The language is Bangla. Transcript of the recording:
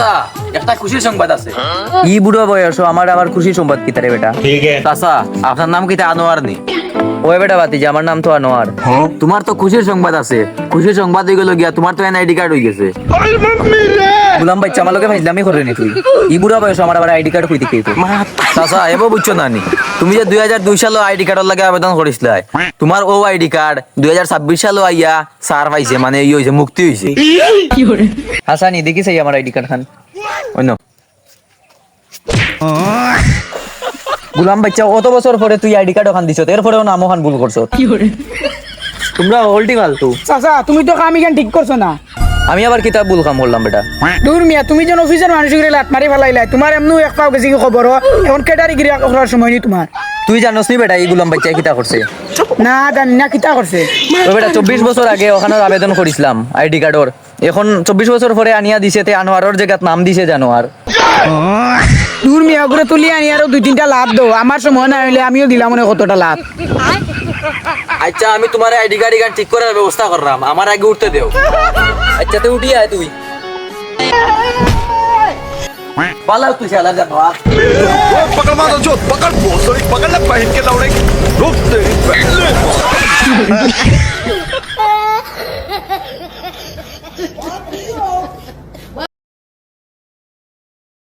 চাচা একটা খুশির সংবাদ আছে। ই বুড়ো বয়স আমার আবার খুশি সংবাদ কি তারে বেটা? চাচা আপনার নাম কি আনোয়ার নি? ওই বেটা বাতিজা আমার নাম তো আনোয়ার। তোমার তো খুশির সংবাদ আছে। খুশির সংবাদ হয়ে গেল গিয়া তোমার তো এনআইডি কার্ড হয়ে গেছে। গুলাম বাচ্চা আমার লোকে ফাইজলামি করে নি তুই। ই বুড়ো বয়স আমার আবার আইডি কার্ড কইতে কেই তো। চাচা এবার বুঝছো না নি, তুমি যে 2002 সালে আইডি কার্ডের লাগে আবেদন করিসলাই, তোমার ও আইডি কার্ড 2026 সালে আইয়া সার পাইছে, মানে ই হইছে, মুক্তি হইছে। হাসানি দেখিস এই আমার আইডি কার্ড খান। অন্য গুলাম বাচ্চা অত বছর পরে তুই আইডি কার্ড ওখান দিছ, এরপরেও নাম ওখান ভুল করছো। তোমরা ওল্টি ফালতু। চাচা তুমি তো কাম ইখান ঠিক করছো না। আমি আবার কিতাব ভুল কাম করলাম বেটা। দূর মিয়া, তুমি যেন অফিসের মানুষ গিয়ে লাত মারি ফেলাইলাই, তোমার এমনি এক পাও গেছে কি খবর এখন কেটারি গিরি করার সময় নেই তোমার। তুই জানোস নি বেটা এই গুলাম বাচ্চা কিতা করছে? না জানি না কিতা করছে। তো বেটা 24 বছর আগে ওখানে আবেদন করিছিলাম আইডি কার্ডর, এখন 24 বছর পরে আনিয়া দিছে, তে আনোয়ারের জায়গাত নাম দিছে জানোয়ার। দূর মিয়া করে তুলি আনি আরো 2-3টা লাভ দো, আমার সময় না হইলে আমিও দিলাম মনে কতটা লাভ। আচ্ছা আমি তোমার আইডি কার্ড ঠিক করার ব্যবস্থা করলাম, আমার আগে উঠতে দেও। আচ্ছা তুই উঠি আয় তুই। পালাও তুই শালা জানোয়ার। पकड़ मारो जो पकड़ बहुत पकड़ ना पहन के दौड़े रुक तेरी